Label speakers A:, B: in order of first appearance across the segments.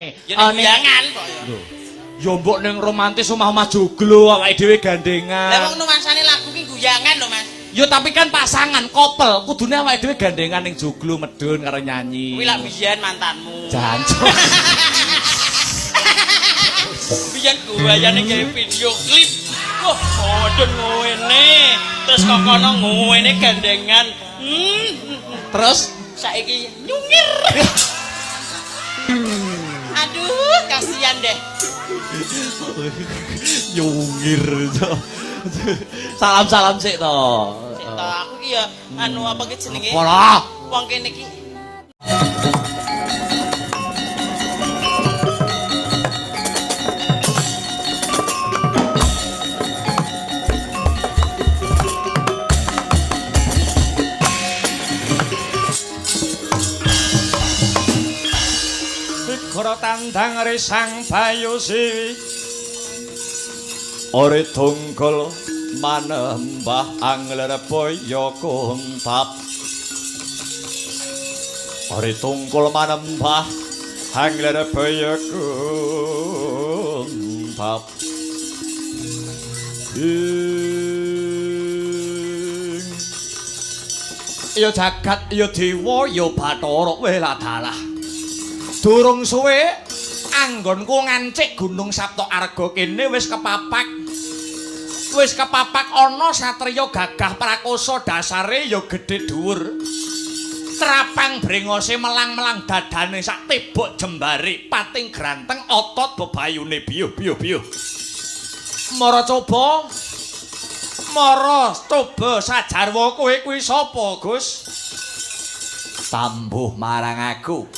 A: Jangan kok ya.
B: Ya mbok ning romantis omah-omah joglo awake dhewe gandengan.
A: Lah wong numansane lagu ki guyangan lho, Mas.
B: Ya tapi kan pasangan couple, kudune awake dhewe gandengan ning joglo medun karo nyanyi.
A: Kuwi lak biyen mantanmu.
B: Jancuk.
A: Biyen guayane gawe video klip. Wah, modern ngene. Terus kok kono ngene gandengan.
B: Terus
A: Saiki nyungir. Aduh, kasihan deh.
B: nyungir. Salam-salam sik to.
A: Sik to, aku ki ya anu apa ki jenenge?
B: Pola.
A: Wong kene ki
B: Koro tandang risang bayu siwi Ore tunggul manembah angler boyo kuntap Ore tunggul manembah angler boyo kuntap Yo jagat yo dewa yo bathara Weladala Durung suwe anggonku ngancik Gunung Saptaarga kene wis kepapak. Wis kepapak ana satriya gagah prakosa dasare ya gedhe dhuwur. Trapang brengose melang-melang dadane sak tebok jembare pating granteng otot bebayune biyuh-biyuh. Mara coba sajarwa kowe kuwi sapa, Gus? Tambuh marang aku.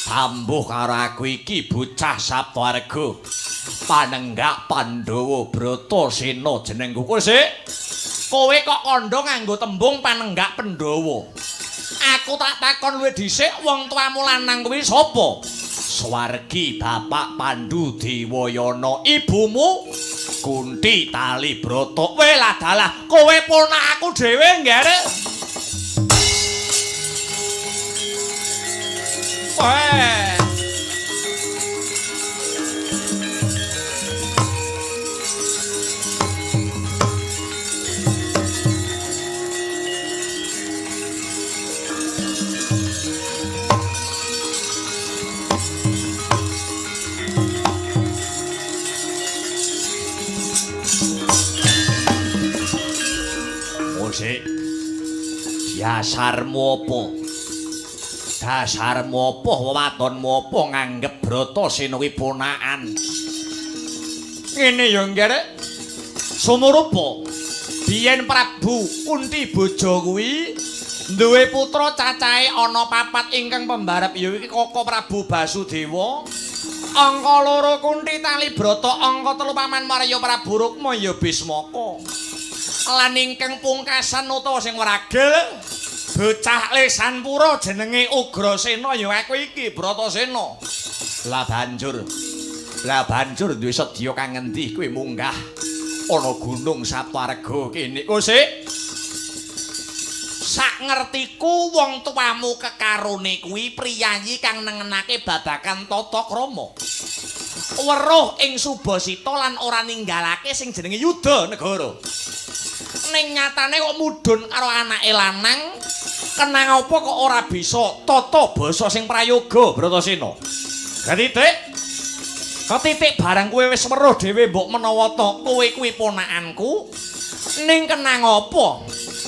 B: Tambuh karo aku iki bocah Saptaarga. Panenggak Pandhawa Bratasena jenengku. Kowe sik. Kowe kok kandha nganggo tembung Panenggak Pandhawa. Aku tak takon luwih dhisik wong tuamu lanang kuwi sapa? Swargi Bapak Pandhu Dewayana, ibumu Kunti Talibrata. Weladala, kowe ponakku dhewe nggih. Musik dasarmu apa? Dasarmu apa wadonmu apa nganggep Bratasena kuwi ponakan. Ngene ya nggih. Sumurupa biyen Prabu Kunti Boja kuwi duwe putra cacahe ana 4 ingkang pembarep ya iki Koko Prabu Basudewa, angka 2 Kunti Talibrata, angka 3 Paman Maria Prabu Rukma ya Bismaka. Lan ingkang pungkasan utawa sing wragil bocah Lesanpura jenenge Ugrasena ya aku iki Bratasena. Lah banjur duwe sedya kang ngendi kowe munggah ana Gunung Saptaarga kene. Kowe sik sak ngertiku wong tuamu kekarone kuwi priyayi kang nengenake babagan tata krama. Weruh ing Subasita lan ora ninggalake sing jenenge Yudha Negara. Ning nyatane kok mudhun karo anake lanang. Kenang apa kok ora bisa tata basa sing prayoga Bratasena? Ketitik barang kowe wis weruh dhewe mbok menawa ta kowe kuwi ponakanku. Ning kenang apa?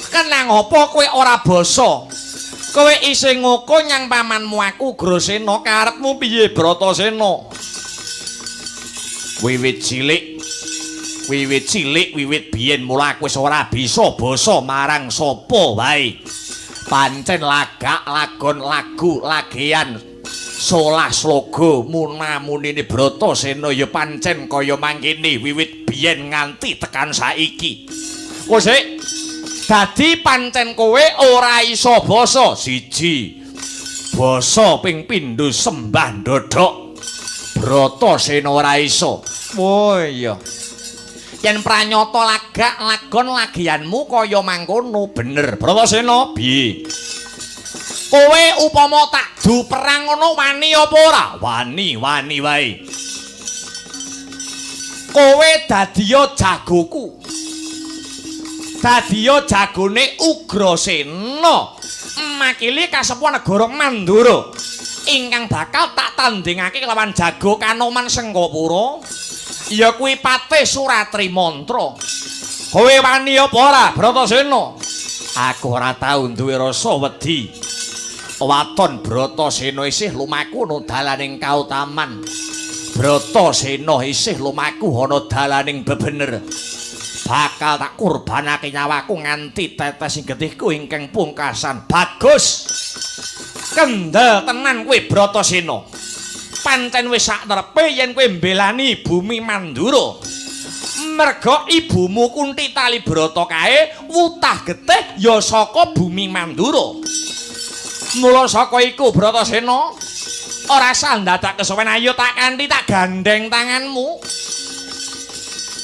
B: Kenang apa kowe ora basa? Kowe isih ngoko nyang pamanmu aku Ugrasena, karepmu piye Bratasena? Wiwit cilik wiwit biyen mula aku wis ora bisa basa marang sapa wae. Pancen lagak lagon lagu lagean solah sloga munamunine Bratasena ya pancen kaya mangkene wiwit biyen nganti tekan saiki. Kowe sik dadi pancen kowe ora iso basa. Siji basa ping pindho sembah ndodhok Bratasena ora iso. Oh iya. Yen pranyata lagak lagon lagianmu kaya mangkono bener. Bratasena piye? Kowe upama tak adu perang ngono wani apa ora? Wani wae. Kowe dadiya jagoku. Dadiya jagone Ugrasena. Makili kasepuh negara Mandura ingkang bakal tak tandingake lawan jago Kanoman Sengkapura. Ya kuwi Patih Suratri Mantra. Kowe wani apa ora, Bratasena? Aku ora tau duwe rasa wedi. Waton Bratasena isih lumaku ana dalaning kautaman. Bratasena isih lumaku ana dalaning bebener. Bakal tak kurbanake nyawaku nganti tetes getihku ingkang pungkasan. Bagus. Kendel tenan kowe Bratasena. Pancen wis sakterepe yen kowe mbelani bumi Mandura. Merga ibumu Kunti Talibrata kae wutah getih ya saka bumi Mandura. Mula saka iku Bratasena ora sandadak kesuwen ayo tak kanthi tak gandeng tanganmu.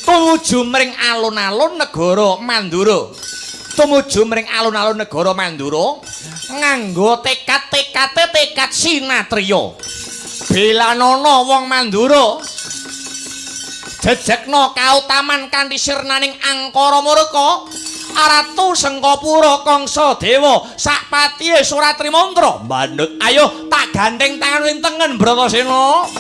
B: Tumuju mring alun-alun negara Mandura. Tumuju mring alun-alun negara Mandura nganggo tekad sinatriya. Belanana wong Mandura. Jejekna kautaman kanthi sirnaning angkara murka. Ratu Sengkapura Kangsa Dewa Sakpatihe Suratri Mantra. Bandut ayo tak gandeng tangan ing tengen Bratasena.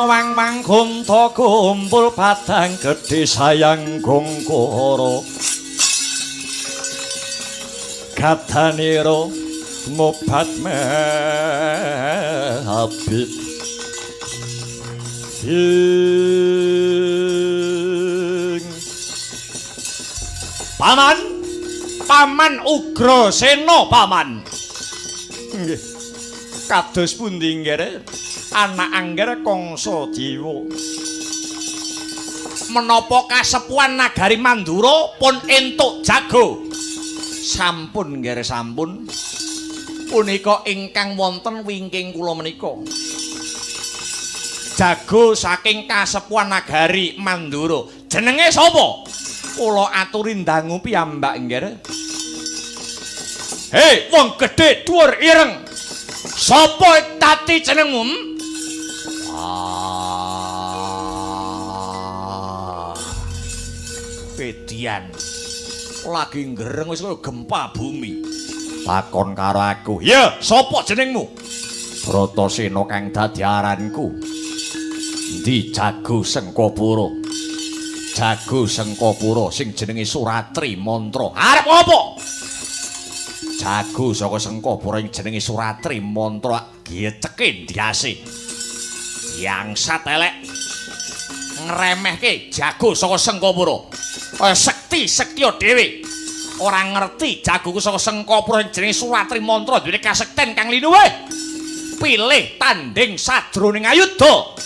B: Wang gunta kumpul padang gedhe sayang gongkoro kataniro mopat habib paman Ugrasena paman nggih kados pundi nggih anak angger kangsa dewa. Menapa kasepuhan nagari Mandura pun entuk jago? Sampun nggih sampun. Punika ingkang wonten wingking kula menika. Jago saking kasepuhan nagari Mandura. Jenenge sapa? Kula aturi ndangu piyambak nggih. Hei, wong gedhe dhuwur ireng. Sapa tati jenengmu? Pedian. Lagi ngereng wis kaya gempa bumi. Takon karo aku. Ya, sapa jenengmu? Bratasena kang dadi aranku. Ndi Jago Sengkapura? Jago Sengkapura sing jenenge Suratri Mantra. Arep apa? Jago saka Sengkapura sing jenenge Suratri Mantra geceke ndiase. Yang satelek ngremehke Jago saka Sengkapura. Sekti-sektiya dhewe. Ora ngerti Jago saka Sengkapura sing jenenge Suratri Mantra duwe kasekten kang linuwe. Pilih tanding sajroning ayuda.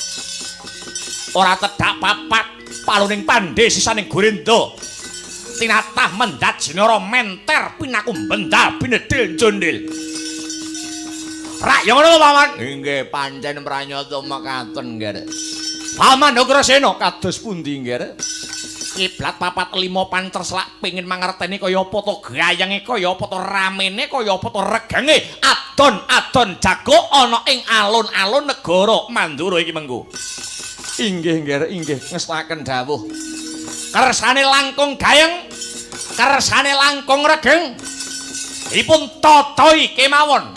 B: Ora tedhak papat paluning pandhe sisaning Gorenda. Tinatah mendat jinara menter pinaku bendal binedil jondil. Rak ya ngono Paman. Nggih pancen pranyata mekaten nggih. Paman Ugrasena kados pundi nggih? Kiblat papat lima pancerslak pengin mangerteni kaya apa to gayange kaya apa to ramene kaya apa to regange adon-adon Jago ana ing alun-alun negara Mandura iki mengko. Inggih nggih inggih ngestaken dawuh. Kersane langkung gayeng, kersane langkung regeng. Dipun totoi kemawon.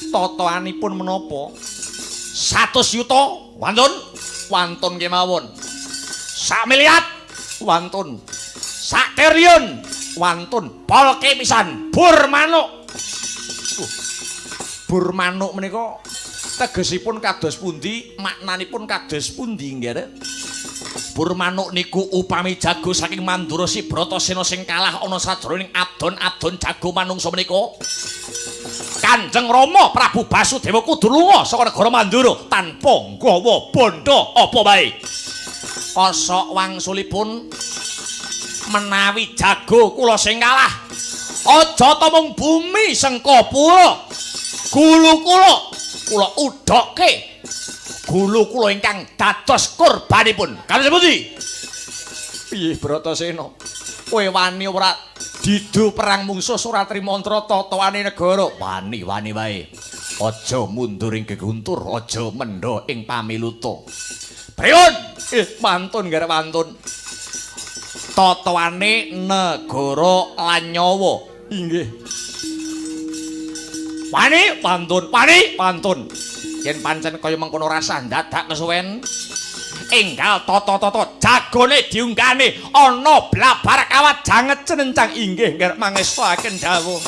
B: Totoanipun menapa? 100 yuta wantun, wantun kemawon. 1 miliar wantun. 1 triliun wantun. Polke pisan bur manuk. Bur manuk menika tegesipun kados pundi, maknanipun kados pundi nggih. Bur manuk niku upami Jago saking Mandura si Bratasena sing kalah ana sajroning adon-adon Jago manungsa menika. Kanjeng Rama Prabu Basudewa kudu lunga saka negara Mandura tanpa nggawa bondo apa bae. Kosok wangsulipun menawi Jago kula sing kalah, aja ta mung bumi Sengkapura. Gulu kula udhokke. Gulu kula ingkang dados korbanipun. Kados pundi? Piye Bratasena? Kowe wani ora didu perang mungsuh Suratri Mantra totoane negara? Wani wae. Aja mundur ing geguntur, aja mendha ing pamiluta. Pripun? Mantun garep mantun. Totoane negara lan nyawa. Inggih. Wani pantun. Yen pancen kaya mengkono rasah dadak kesuwen enggal toto-toto jagone diunggane ana blabar kawat janget cenencang inggih ngarep mangestaken dawuh.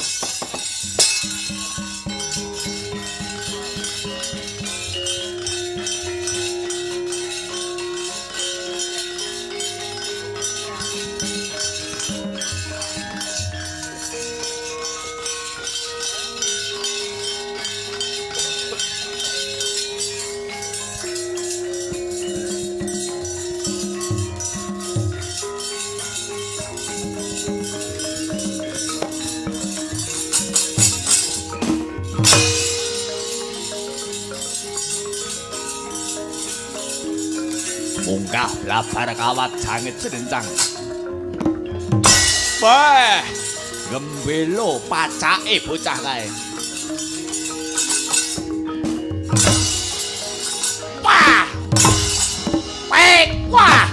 B: Munggah blabar kawat janget cenencang. Wah, gembelo pacake bocah kae. Wah! Wah!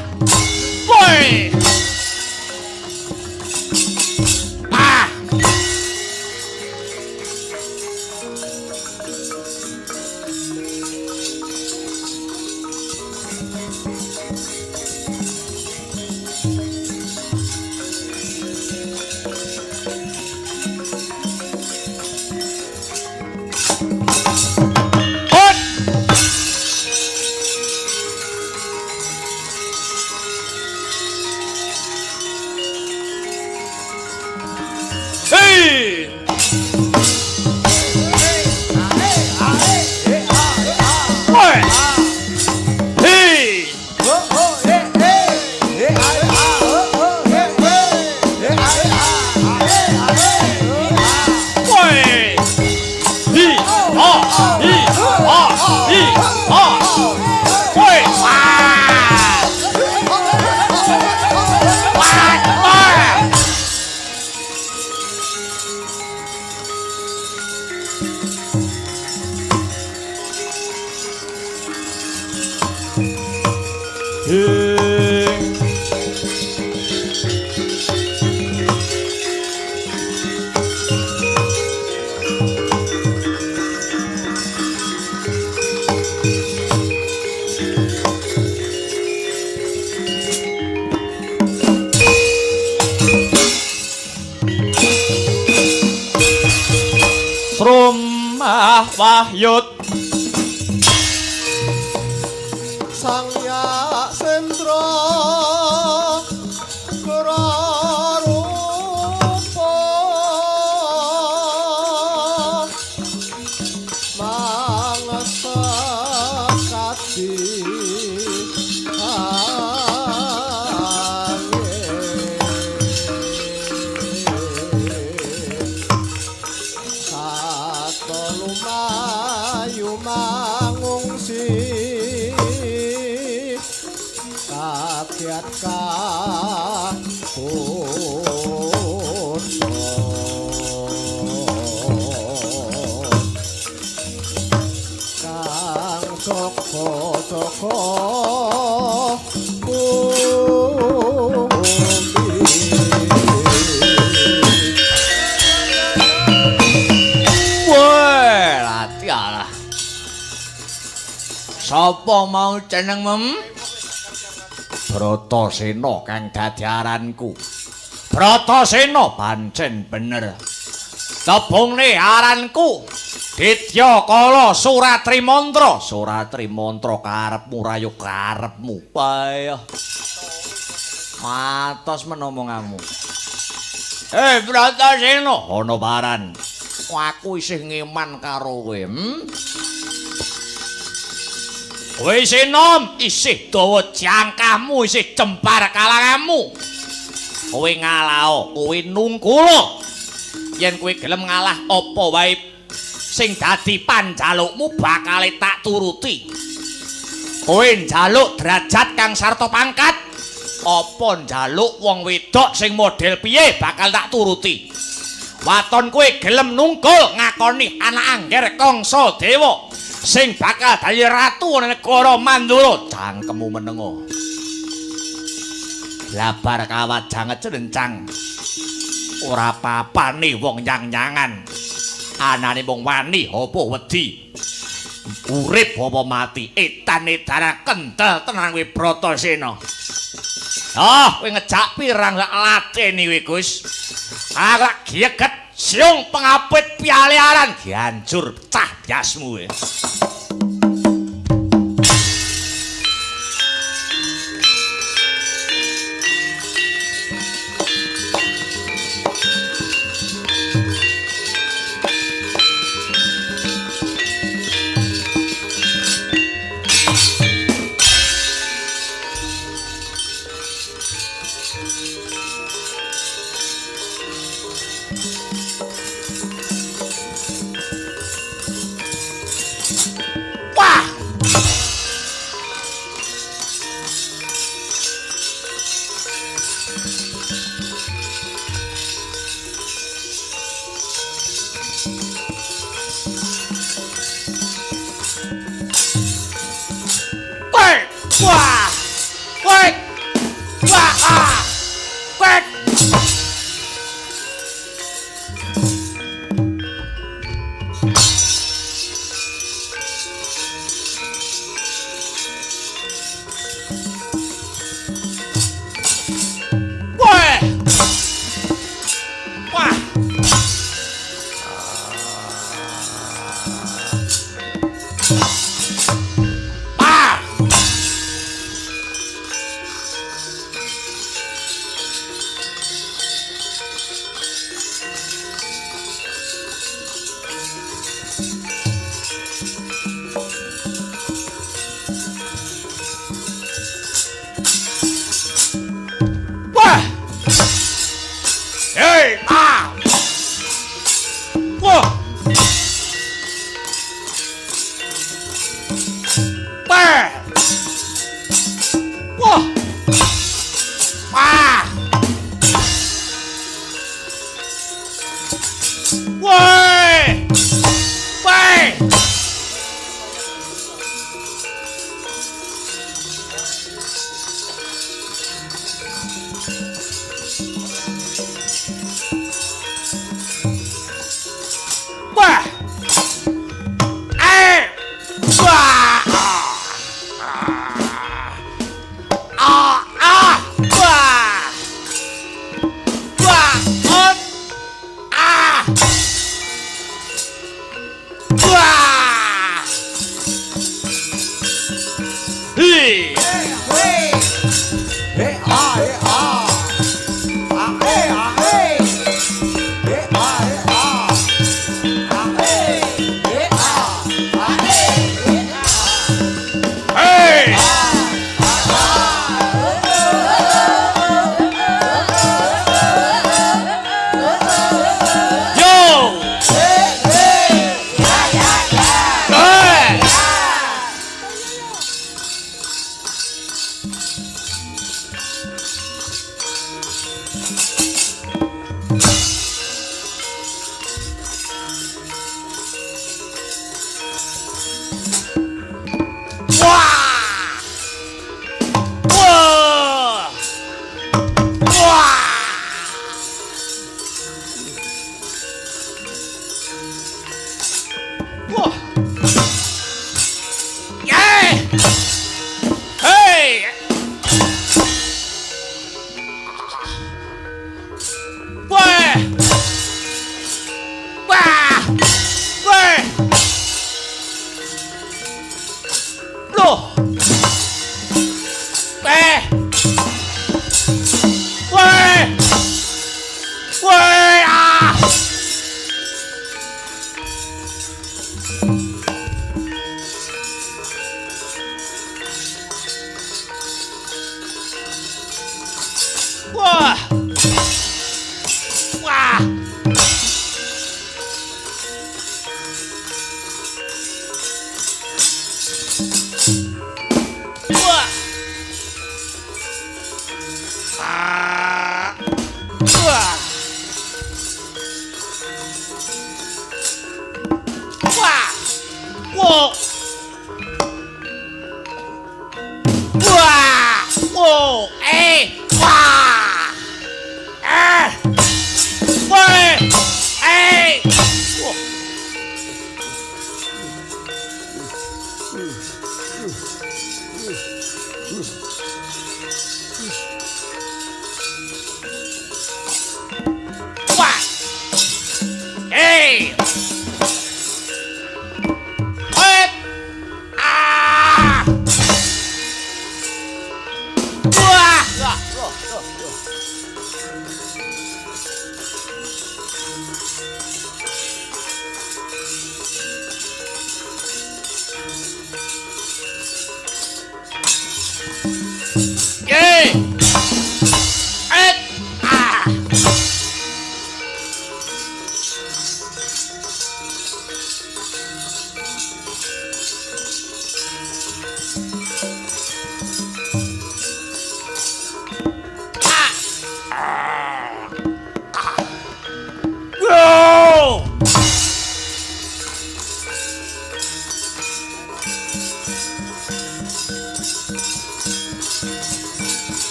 B: Woi! Woi! Srumah wahyut
C: sang ya sendra kerarupa mangsa kati mangungsi kakiat kang soko
B: sapa mau jenengmu? Bratasena kang dadi aranku. Bratasena pancen bener. Tebungne aranku Ditya Kala Suratri Mantra. Suratri Mantra karepmu rayo karepmu. Payah. Matos men omonganmu. Bratasena ana paran. Aku isih ngeman karo kowe. Kowe isih nom, isih dawa jangkahmu, isih jembar kalanganmu. Kowe ngalao, kowe nungkula. Yen kowe gelem ngalah apa wae sing dadi panjalukmu bakal tak turuti. Kowe njaluk derajat kang sarta pangkat, apa njaluk wong wedok sing model piye bakal tak turuti. Waton kowe gelem nungkul ngakoni anak angger Kangsa Dewa. Sing bakal dadi ratu negara Mandura cangkemmu menengo. Labar kawajang cerencang. Ora papane wong nyang-nyangan. Anane wong wani apa wedi. Urip apa mati edan-edana kendel tenan kowe Bratasena. Kowe ngejak pirang lak lateni kowe Gus. Agak gieget siung pengapit pialearan dihancur pecah biasmu kowe.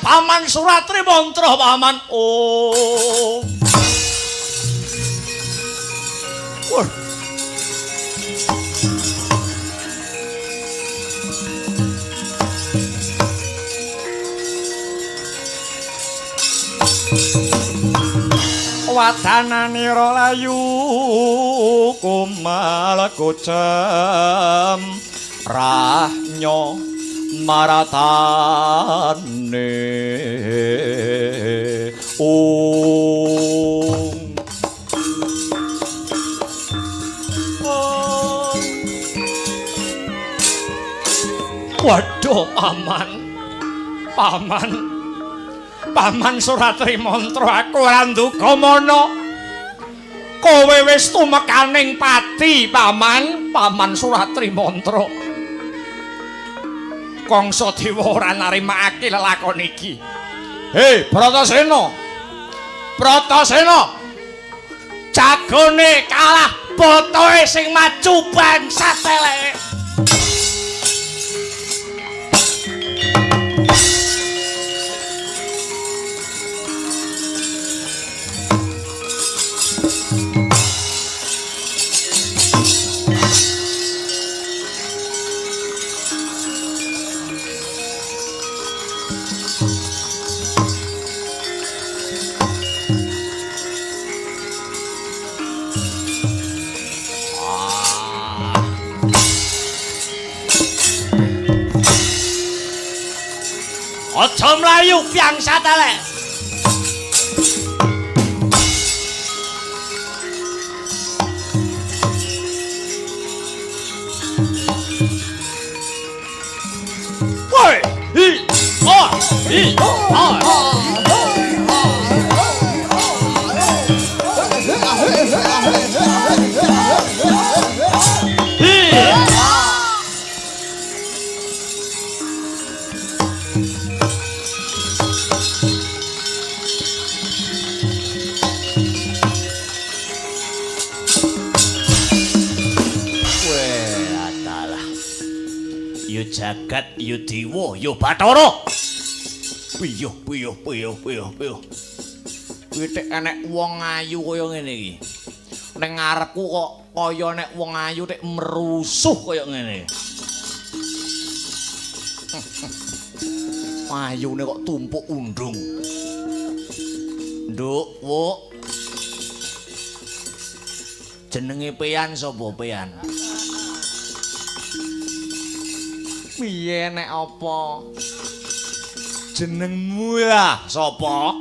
B: Paman Suratri mantra paman. Oh. Wah. Wadananira layu kumal kocem rahnya maratane Waduh Paman Suratri Mantra aku ora nduga mono. Kowe wis tumekaning pati, Paman Suratri Mantra. Kangsa Dewa ora narimakake lelakon iki. Hei, Bratasena. Jagone kalah botohe sing maju bangsat eleke. Aja mlayu bangsat elek. Woi, jagat ya dewa ya Bathara. Piye. Kuwi tek enek wong ayu kaya ngene iki. Ning ngarepku kok kaya nek wong ayu tek merusuh kaya ngene. Ayune kok tumpuk undung. Nduk, Wuk. Jenenge Peyan sapa Peyan? Piye nek apa? Jenengmu ya sapa?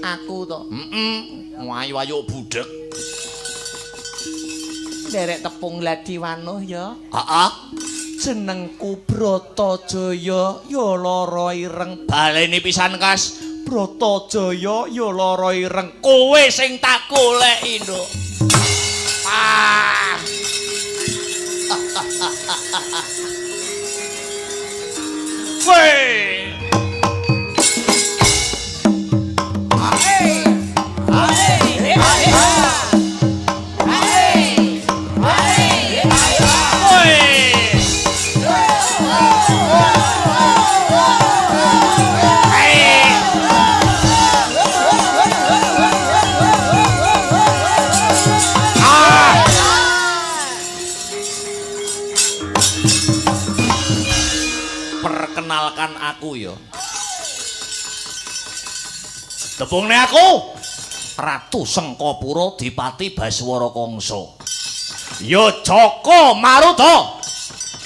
B: Aku to. Ayu-ayu budhek. Derek tepung Ladiwanuh ya. Heeh. Jenengku Bratajaya ya lara ireng. Baleni pisan Kas. Bratajaya ya lara ireng. Kowe sing tak goleki, Nduk. Woi. Perkenalkan aku ya. Tebungne aku Ratu Sengkapura Dipati Baswara Kangsa. Ya Jaka Maruta.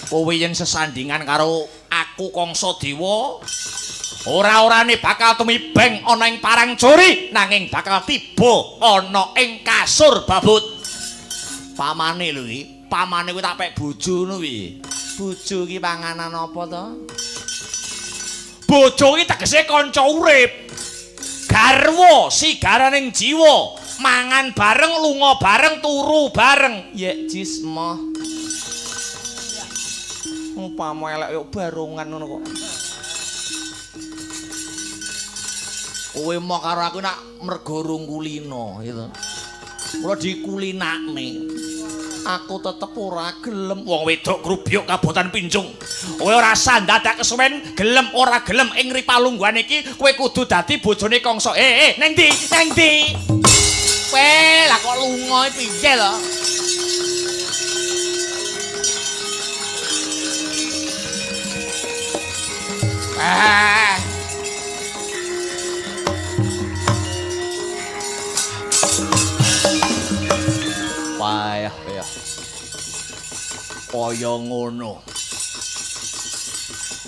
B: Kowe yen sesandingan karo aku Kangsa Dewa, ora-orane bakal tumibeng ana ing Parangjori, nanging bakal tiba ana ing kasur babut. Pamane lho iki, pamane kuwi tak pek bojo ngono kuwi. Bojo iki panganan apa to? Bojo iki tegese kanca urip. Garwa sigaraning jiwa, mangan bareng, lunga bareng, turu bareng. Yek jismah. Umpama elek yo barongan ngono kok. Kowe mok karo aku nak mergo rung kulina gitu. Mula dikulinakne. Aku tetep ora gelem wong wedok grubyuk kabotan Pinjung. Kowe ora sandadak kesuwen gelem ora gelem ing Ripalungguhan iki kowe kudu dadi bojone Kangsa. Neng ndi? Lah kok lunga piye lho? Payah. Kaya ngono.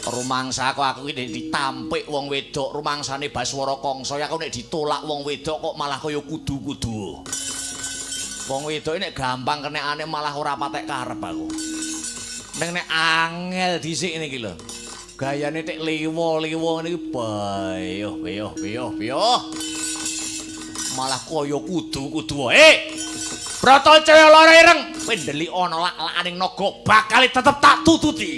B: Rumangsaku aku iki ditampik wong wedok rumangsane Baswara Kangsa aku nek ditolak wong wedok kok malah kaya kudu-kudu. Wong wedok nek gampang kenekane malah ora patek karep aku. Nek angel dhisik niki lho. Gayane tek liwo-liwo niki bayo. Malah kaya kudu-kudu wae. Brotol Jaya lara ireng, kowe ndelik ana lak-lakaning naga bakal tetep tak tututi.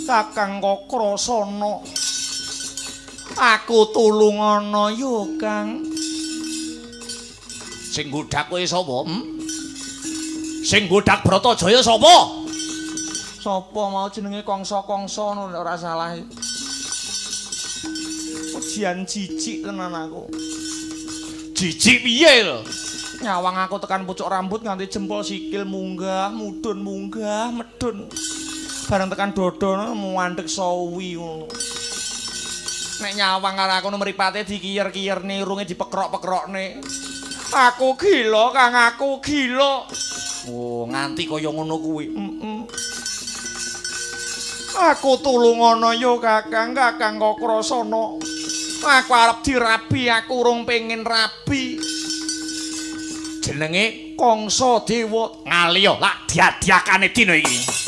B: Kakang Kokrasana. Aku tulungana yo, Kang. Sing nggodhak kowe sapa? Sing nggodhak Bratajaya sapa? Sapa mau jenenge Kangsa-kangsa ngono ora salah. Ujian jijik tenan aku. Jijik piye lho? Nyawang aku tekan pucuk rambut nganti jempol sikil munggah, mudhun munggah, medhun. Bareng tekan dodo muandhek sawi ngono. Nek nyawang karo aku mripate dikiyer-kiyerne irunge dipekrok-pekrokne. Aku gila, Kang, aku gila. Oh, nganti kaya ngono kuwi. Aku tulungana yo, Kakang Kokrasana. Aku arep dirabi, aku urung pengen rabi. Jenenge Kangsa Dewa. Ngaliyo lak diadiakane dina iki.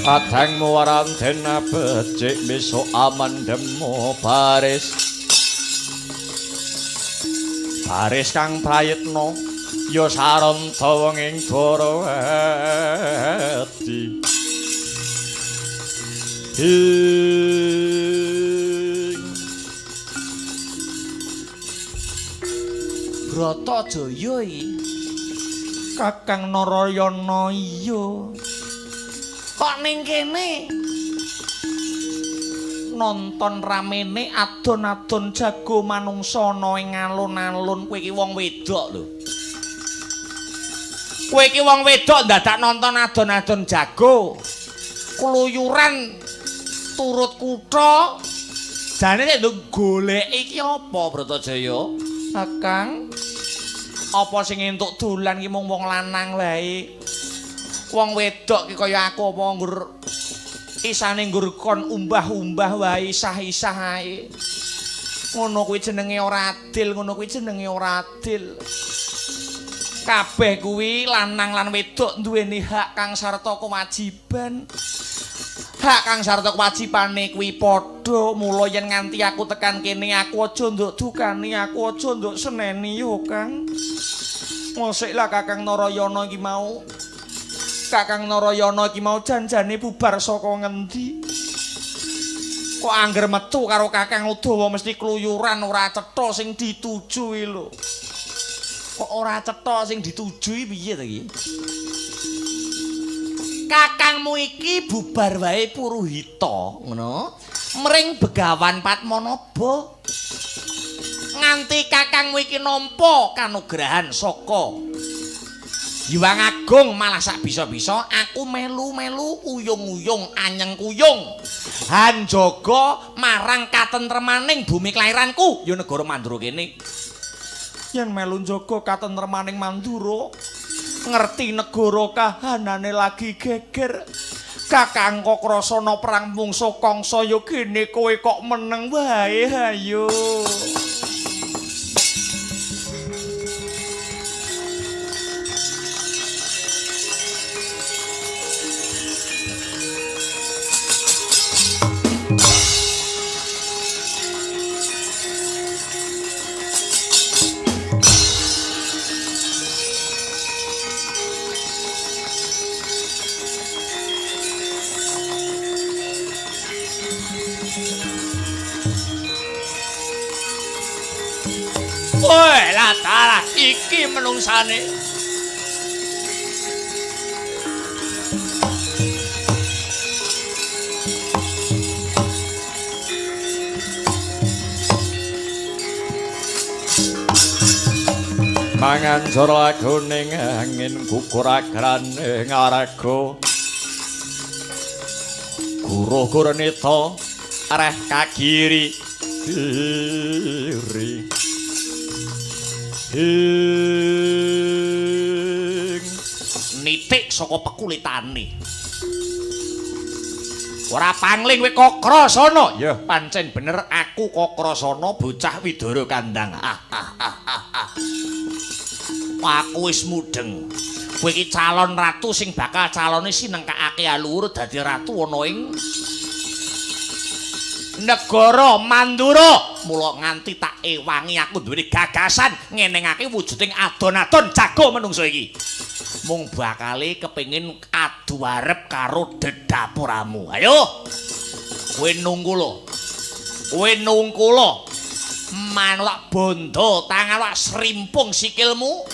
B: Adang muwarantena becik besok amandemo baris kang prayitna ya saranta wenging Darawati Bratajaya iki Kakang Narayana iya. Kok ning kene nonton ramene adon-adon jago manungsa ana ing alun-alun. Kowe iki wong wedok lho. Kowe iki wong wedok dadak nonton adon-adon jago. Kluyuran turut kutha. Jane nek golek iki apa Bratajaya? Kakang, apa sing entuk dolan ki mung wong lanang wae? Wong wedok ki kaya aku apa nggur isane nggur kon umbah-umbah wae isah-isah ae. Ngono kuwi jenenge ora adil, ngono kuwi jenenge ora adil. Kabeh kuwi lanang lan wedok duweni hak kang sarta kewajiban. Hak kang sarta kewajibane kuwi padha. Mula yen nganti aku tekan kene aku aja nduk dukani, aku aja nduk seneni yo, Kang. Ngoseklah Kakang Narayana iki mau. Kakang Narayana iki mau janjane bubar saka ngendi? Kok angger metu karo Kakang Udawa mesti kluyuran ora cetha sing dituju iki lho. Kok ora cetha sing dituju piye to iki? Kakangmu iki bubar wae Puruhita, ngono. Mring Begawan Padmanaba. nganti kakangmu iki nampa kanugrahan saka Hyang Agung malah sak bisa-bisa aku melu-melu uyung-uyung anyeng kuyung hanjaga marang katentremaning bumi kelahiranku ya negara Mandura kene yen melu njaga katentremaning Mandura ngerti negara kahanane lagi geger Kakang Kakrasana perang mungsuh Kangsa ya kene kowe kok meneng wae ayo Woi, lah dalah iki menungsane. Mangan jara kuning angin kukuragrane ngaraga. Guru-guru nita areh kagiri diri. Nitik saka pekulitane. Ora pangling kowe Kakrasana. Ya, pancen bener aku Kakrasana bocah Widara Kandang. Aku wis mudeng. Kowe iki calon ratu sing bakal calone sinengkakake aluhur dadi ratu ana ing negara Mandura. Mula nganti tak ewangi aku duwe gagasan ngenengake wujuding adon-adon jago menungso iki. Mung bakale kepengin adu arep karo dedapuramu. Ayo. Kowe nungkula. Kowe nungkula. Manuk tak bondo, tangan tak srimpung sikilmu.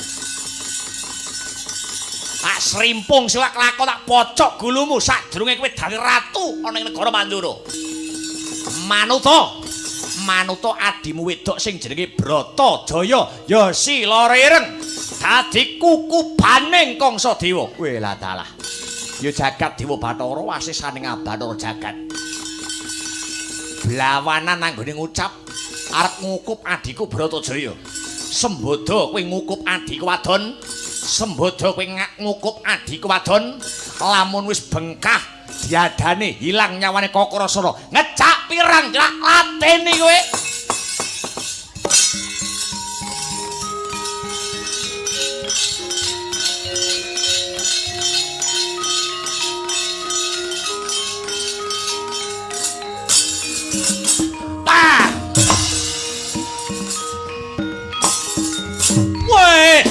B: Tak srimpung siwak lakon tak pocok gulumu sadurunge kowe dadi ratu ana ing negara Mandura. Manuta adimu wedok sing jenenge Bratajaya ya sila rireng dadi kukubaning Kangsadewa. Kowe lah dalah. Ya jagat Dewa Bathara wasisaning Bathara jagat. Blawanan anggone ngucap arep ngukup adiku Bratajaya. Sembodo kowe ngukup adiku wadon. Sembodo kowe ngukup adiku wadon. Lamun wis bengkah diadane hilang nyawane Kakrasana. Ngecak pirang jelak lateni kowe. Woi.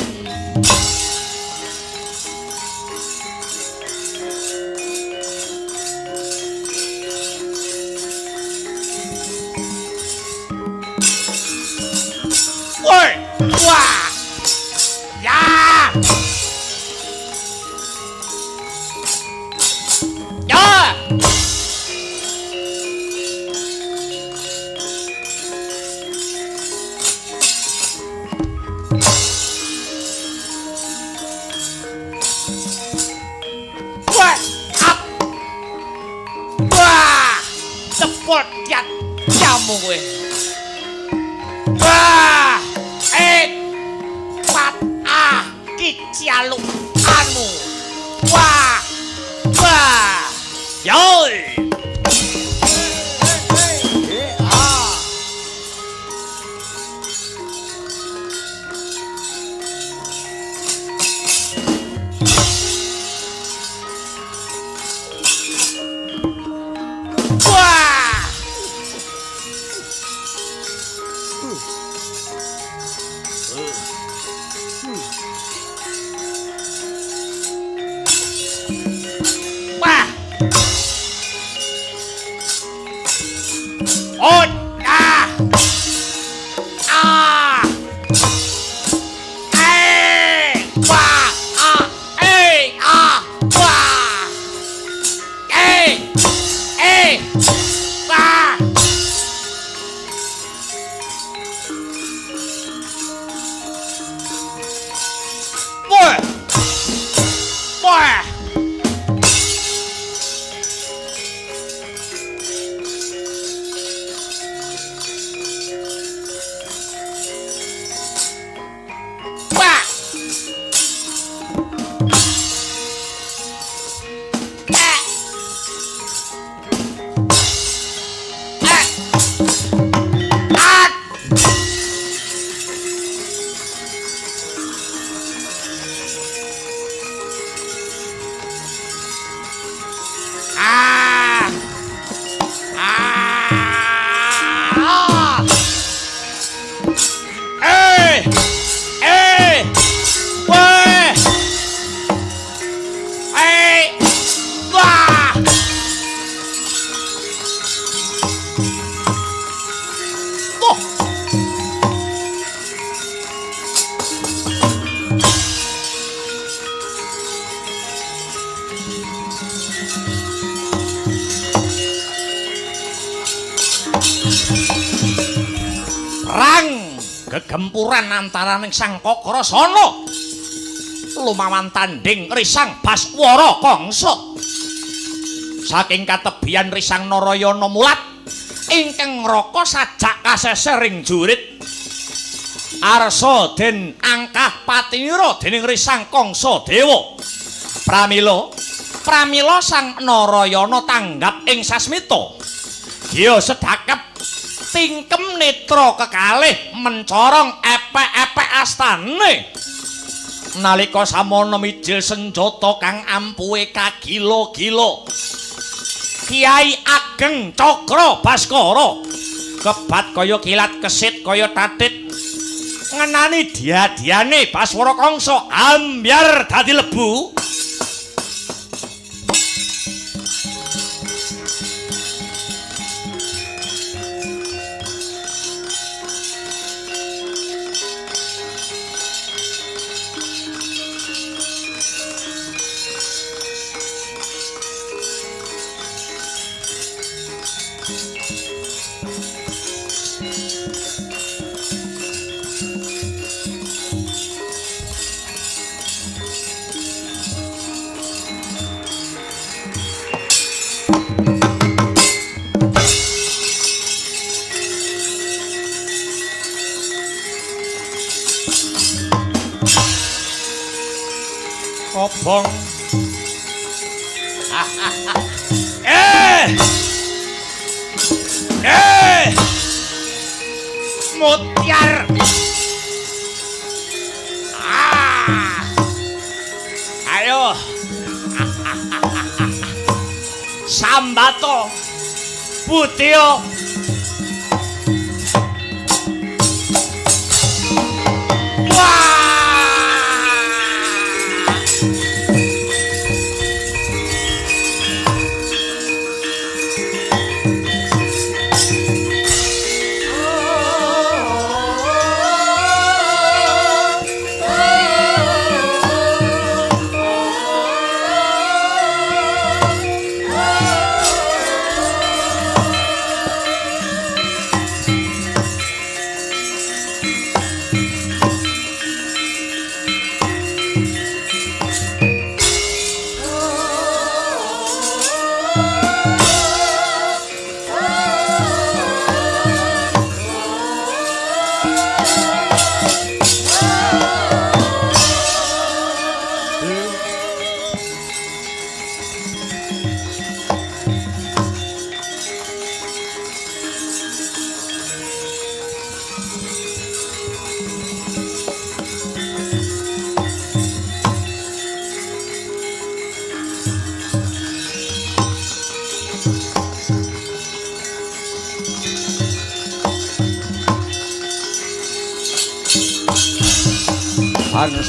B: Woi. Wah. Ya. Ya. Cepot tiat jamu kowe. Wah, pat kicialuk anu. Wah, wah, yoi. gegempuran antaraning Sang Kakrasana lumawan tanding Risang Baswara Kangsa. Saking katebian Risang Narayana mulat ingkang ngraka sajak kasesering jurit arsa den angkah patinira dening Risang Kangsa Dewa. Pramila Sang Narayana tanggap ing sasmita. Dia sedakep tingkem netra kekalih mencorong epek-epek astane. Nalika samana mijil senjata kang ampuhe kagila-gila. Kiai Ageng Cakra Baskara kebat kaya kilat kesit kaya tatit ngenani diadiane Baswara Kangsa ambyar dadi lebu. Obong Mutiar ayo Sambato Putio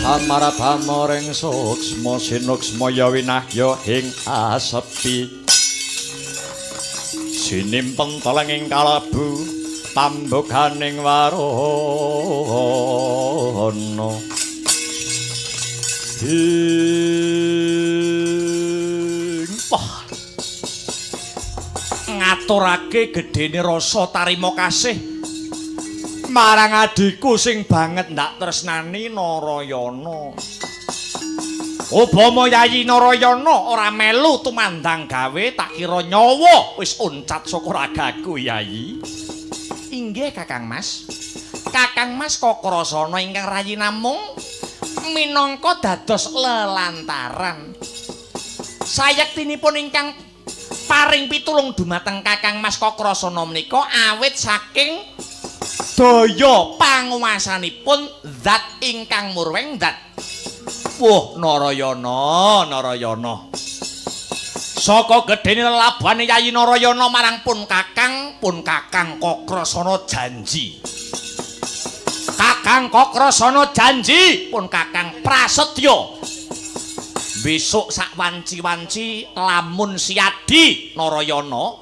B: Samara pamoring suksma sinuksma ya winahya ing asepi sinimpeng telenging kalebu tamboganing warana ngaturake gedene rasa tarima kasih marang adikku sing banget ndak tresnani Narayana. Upama Yayi Narayana ora melu tumandang gawe tak kira nyawa wis uncat saka ragaku Yayi. Inggih Kakang Mas. Kakang Mas Kakrasana ingkang rayi namung minangka dados lelantaran. Sayektinipun ingkang paring pitulung dumateng Kakang Mas Kakrasana menika awit saking daya panguwasanipun zat ingkang murweng zat. Wah, Narayana. Saka gedene lelabane Yayi Narayana marang pun Kakang Kakrasana janji. Kakang Kakrasana janji pun Kakang prasetya. Besok sak wanci-wanci lamun siadi Narayana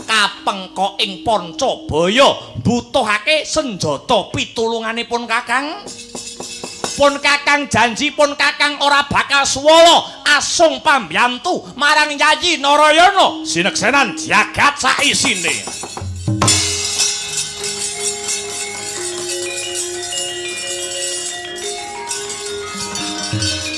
B: kapengko ing Pancabaya butuhake senjata pitulunganipun Kakang. Pun Kakang janji pun Kakang ora bakal swala asung pambiyantu marang Yayi Narayana sineksenan jagat saisine.
C: Thank